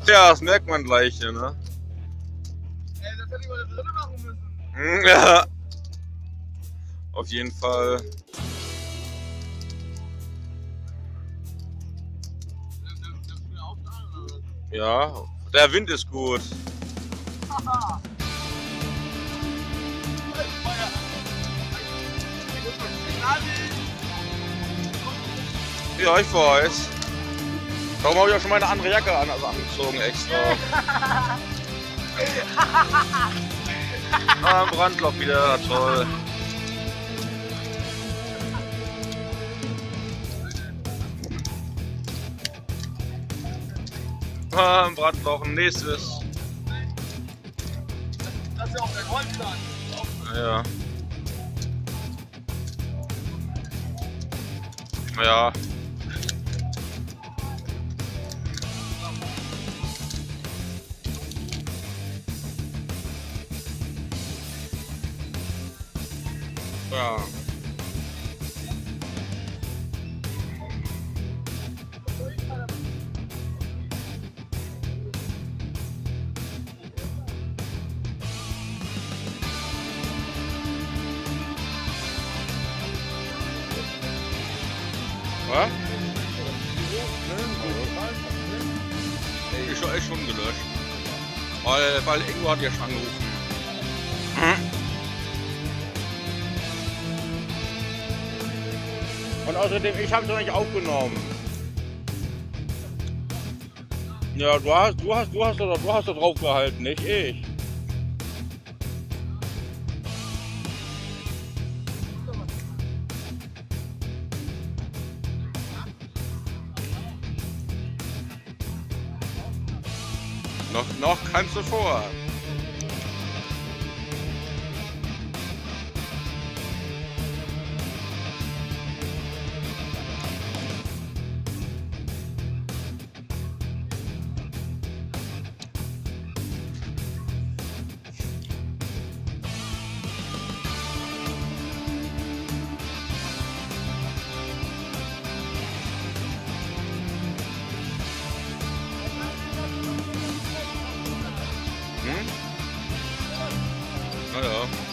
Ja, das merkt man gleich hier, ne? Das hätte ich mal da drinnen machen müssen. Ja. Auf jeden Fall. Ja, der Wind ist gut. Ja, ich weiß. Darum habe ich auch schon meine andere Jacke an, also angezogen extra. Ein Brandloch wieder, toll. Ein Brandloch, ein nächstes. Das ist ja auch der Goldplan. Ja. Ja. Ja. Was? Ist schon gelöscht. Weil Ingo hat ja schon angerufen. Und außerdem, ich habe es noch nicht aufgenommen. Ja, du hast da drauf gehalten, nicht ich. Noch kannst du vor. Naja.